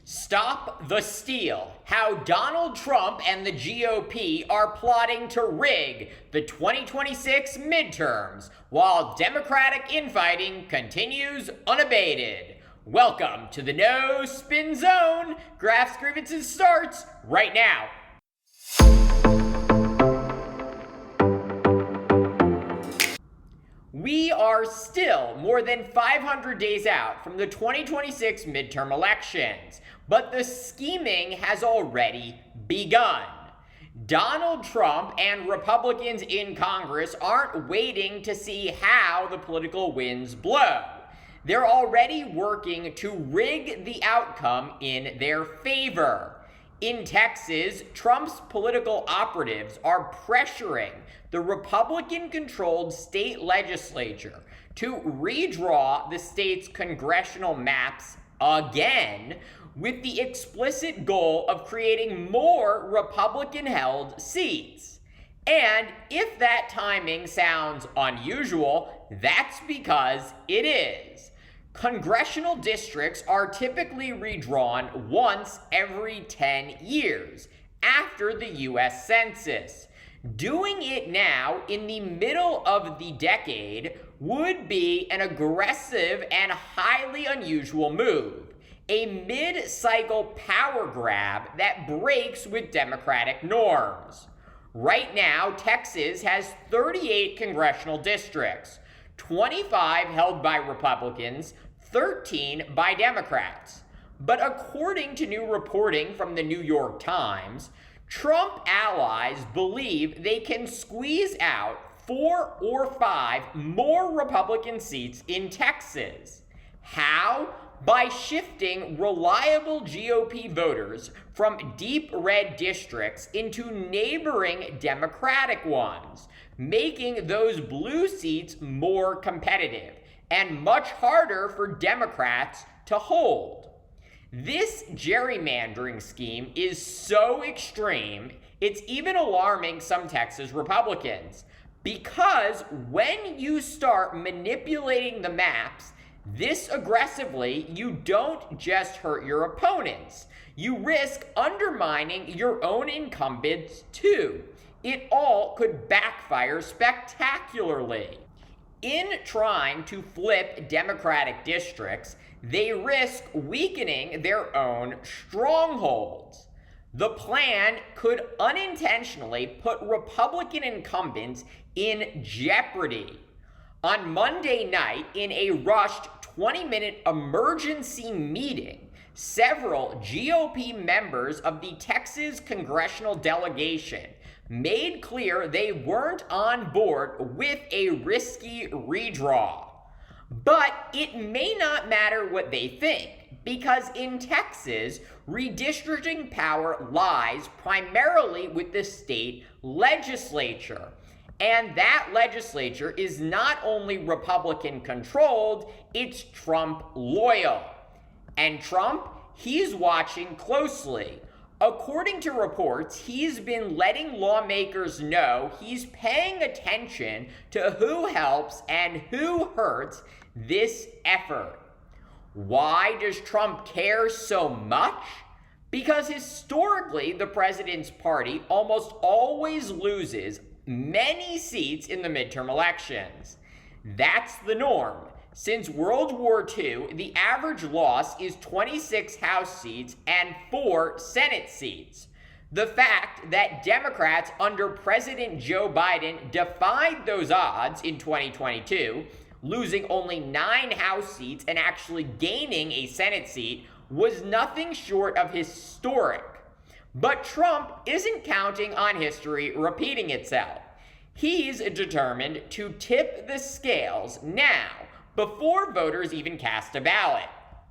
Stop the steal. How Donald Trump and the GOP are plotting to rig the 2026 midterms while Democratic infighting continues unabated. Welcome to the No Spin Zone. Graphs Grievances starts right now. We are still more than 500 days out from the 2026 midterm elections, but the scheming has already begun. Donald Trump and Republicans in Congress aren't waiting to see how the political winds blow. They're already working to rig the outcome in their favor. In Texas, Trump's political operatives are pressuring the Republican-controlled state legislature to redraw the state's congressional maps again, with the explicit goal of creating more Republican-held seats. And if that timing sounds unusual, that's because it is. Congressional districts are typically redrawn once every 10 years after the US Census. Doing it now in the middle of the decade would be an aggressive and highly unusual move, a mid-cycle power grab that breaks with Democratic norms. Right now, Texas has 38 congressional districts, 25 held by Republicans, 13 by Democrats. But according to new reporting from the New York Times, Trump allies believe they can squeeze out 4 or 5 more Republican seats in Texas. How? By shifting reliable GOP voters from deep red districts into neighboring Democratic ones, making those blue seats more competitive and much harder for Democrats to hold. This gerrymandering scheme is so extreme, it's even alarming some Texas Republicans, because when you start manipulating the maps this aggressively, you don't just hurt your opponents. You risk undermining your own incumbents too. It all could backfire spectacularly. In trying to flip Democratic districts, they risk weakening their own strongholds. The plan could unintentionally put Republican incumbents in jeopardy. On Monday night, in a rushed 20-minute emergency meeting, several GOP members of the Texas congressional delegation made clear they weren't on board with a risky redraw. But it may not matter what they think, because in Texas, redistricting power lies primarily with the state legislature. And that legislature is not only Republican-controlled, it's Trump-loyal. And Trump, he's watching closely. According to reports, he's been letting lawmakers know he's paying attention to who helps and who hurts this effort. Why does Trump care so much? Because historically, the president's party almost always loses many seats in the midterm elections. That's the norm. Since World War II, the average loss is 26 House seats and 4 Senate seats. The fact that Democrats under President Joe Biden defied those odds in 2022, losing only 9 House seats and actually gaining a Senate seat, was nothing short of historic. But Trump isn't counting on history repeating itself. He's determined to tip the scales now, before voters even cast a ballot.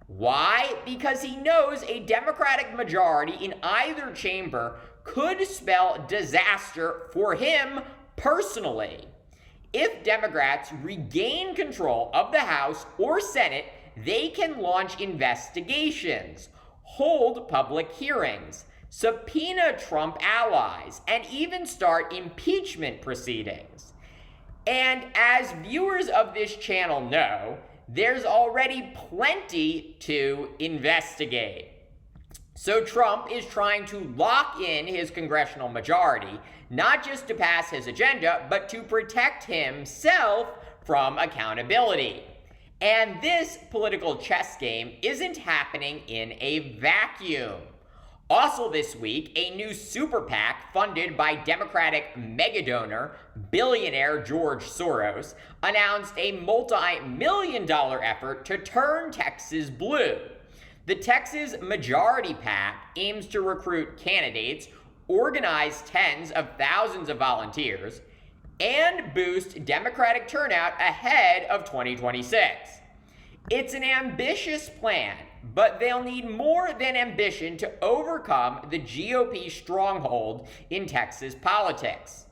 Why? Because he knows a Democratic majority in either chamber could spell disaster for him personally. If Democrats regain control of the House or Senate, they can launch investigations, hold public hearings, subpoena Trump allies, and even start impeachment proceedings. And as viewers of this channel know, there's already plenty to investigate. So Trump is trying to lock in his congressional majority, not just to pass his agenda, but to protect himself from accountability. And this political chess game isn't happening in a vacuum. Also this week, a new super PAC funded by Democratic megadonor, billionaire George Soros, announced a multi-million-dollar effort to turn Texas blue. The Texas Majority PAC aims to recruit candidates, organize tens of thousands of volunteers, and boost Democratic turnout ahead of 2026. It's an ambitious plan, but they'll need more than ambition to overcome the GOP stronghold in Texas politics.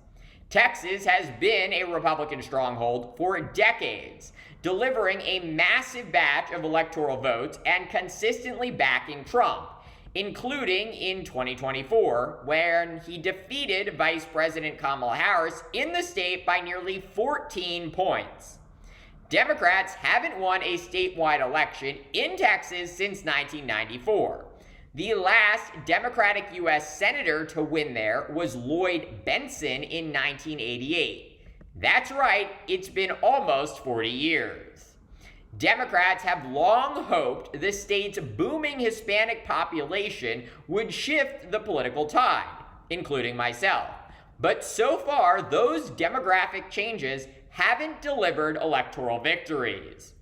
Texas has been a Republican stronghold for decades, delivering a massive batch of electoral votes and consistently backing Trump, including in 2024, when he defeated Vice President Kamala Harris in the state by nearly 14 points. Democrats haven't won a statewide election in Texas since 1994. The last Democratic U.S. senator to win there was Lloyd Bentsen in 1988. That's right, it's been almost 40 years. Democrats have long hoped the state's booming Hispanic population would shift the political tide, including myself. But so far, those demographic changes haven't delivered electoral victories.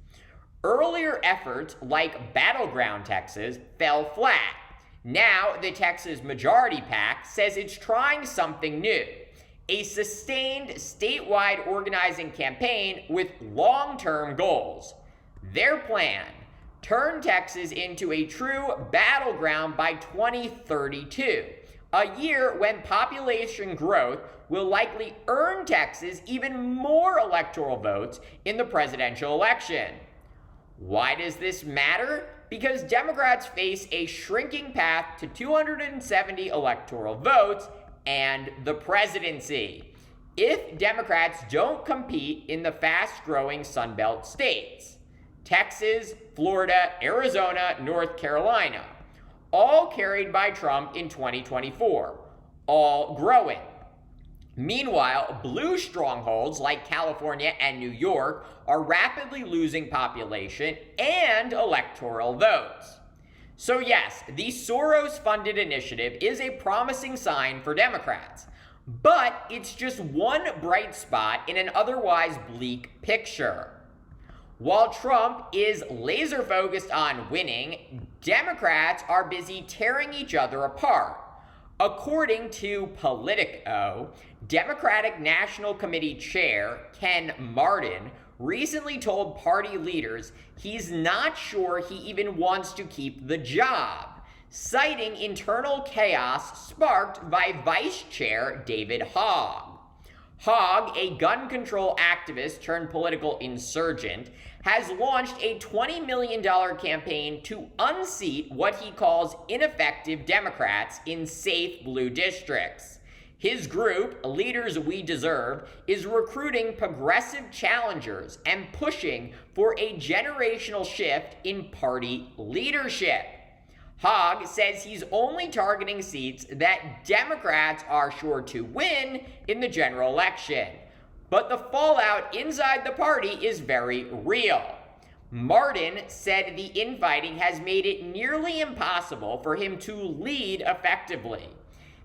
Earlier efforts, like Battleground Texas, fell flat. Now, the Texas Majority PAC says it's trying something new, a sustained statewide organizing campaign with long-term goals. Their plan: turn Texas into a true battleground by 2032, a year when population growth will likely earn Texas even more electoral votes in the presidential election. Why does this matter? Because Democrats face a shrinking path to 270 electoral votes and the presidency if Democrats don't compete in the fast-growing Sunbelt states: Texas, Florida, Arizona, North Carolina, all carried by Trump in 2024, all growing. Meanwhile, blue strongholds like California and New York are rapidly losing population and electoral votes. So yes, the Soros-funded initiative is a promising sign for Democrats, but it's just one bright spot in an otherwise bleak picture. While Trump is laser focused on winning, Democrats are busy tearing each other apart. According to Politico, Democratic National Committee Chair Ken Martin recently told party leaders he's not sure he even wants to keep the job, citing internal chaos sparked by Vice Chair David Hogg. Hogg, a gun control activist turned political insurgent, has launched a $20 million campaign to unseat what he calls ineffective Democrats in safe blue districts. His group, Leaders We Deserve, is recruiting progressive challengers and pushing for a generational shift in party leadership. Hogg says he's only targeting seats that Democrats are sure to win in the general election. But the fallout inside the party is very real. Martin said the infighting has made it nearly impossible for him to lead effectively.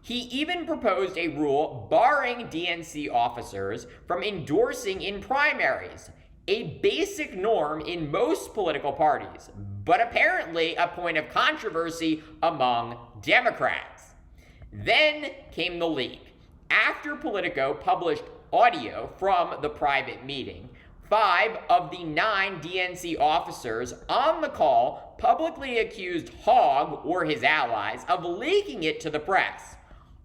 He even proposed a rule barring DNC officers from endorsing in primaries, a basic norm in most political parties, but apparently a point of controversy among Democrats. Then came the leak. After Politico published audio from the private meeting, 5 of the 9 DNC officers on the call publicly accused Hogg or his allies of leaking it to the press.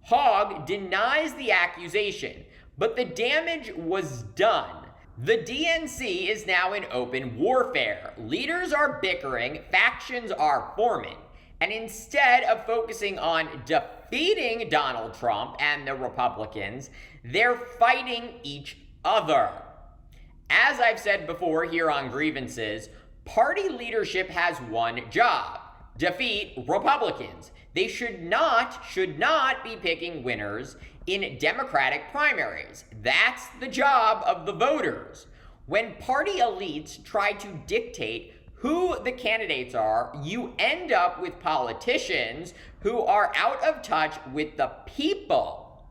Hogg denies the accusation, but the damage was done. The DNC is now in open warfare. Leaders are bickering, factions are forming, and instead of focusing on defeating Donald Trump and the Republicans, they're fighting each other. As I've said before here on Grievances, party leadership has one job: defeat Republicans. They should not be picking winners in Democratic primaries. That's the job of the voters. When party elites try to dictate who the candidates are, you end up with politicians who are out of touch with the people.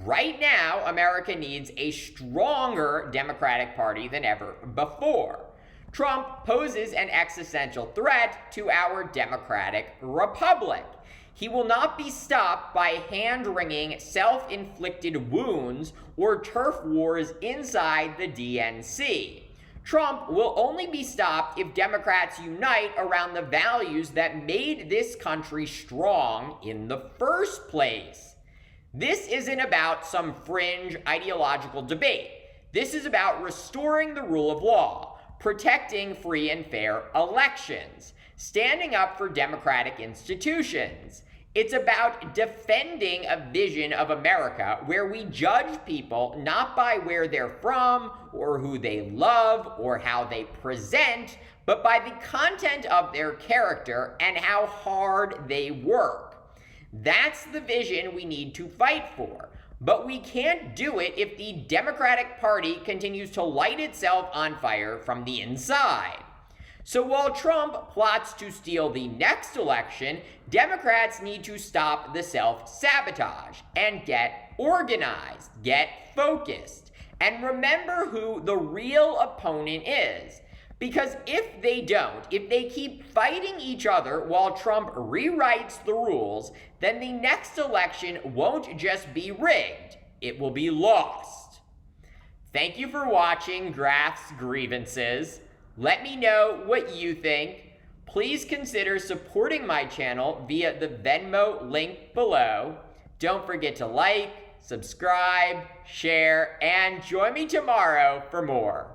Right now, America needs a stronger Democratic Party than ever before. Trump poses an existential threat to our democratic republic. He will not be stopped by hand-wringing, self-inflicted wounds or turf wars inside the DNC. Trump will only be stopped if Democrats unite around the values that made this country strong in the first place. This isn't about some fringe ideological debate. This is about restoring the rule of law, protecting free and fair elections, standing up for democratic institutions. It's about defending a vision of America where we judge people not by where they're from or who they love or how they present, but by the content of their character and how hard they work. That's the vision we need to fight for. But we can't do it if the Democratic Party continues to light itself on fire from the inside. So while Trump plots to steal the next election, Democrats need to stop the self-sabotage and get organized, get focused, and remember who the real opponent is. Because if they don't, if they keep fighting each other while Trump rewrites the rules, then the next election won't just be rigged, it will be lost. Thank you for watching Drafts Grievances. Let me know what you think. Please consider supporting my channel via the Venmo link below. Don't forget to like, subscribe, share, and join me tomorrow for more.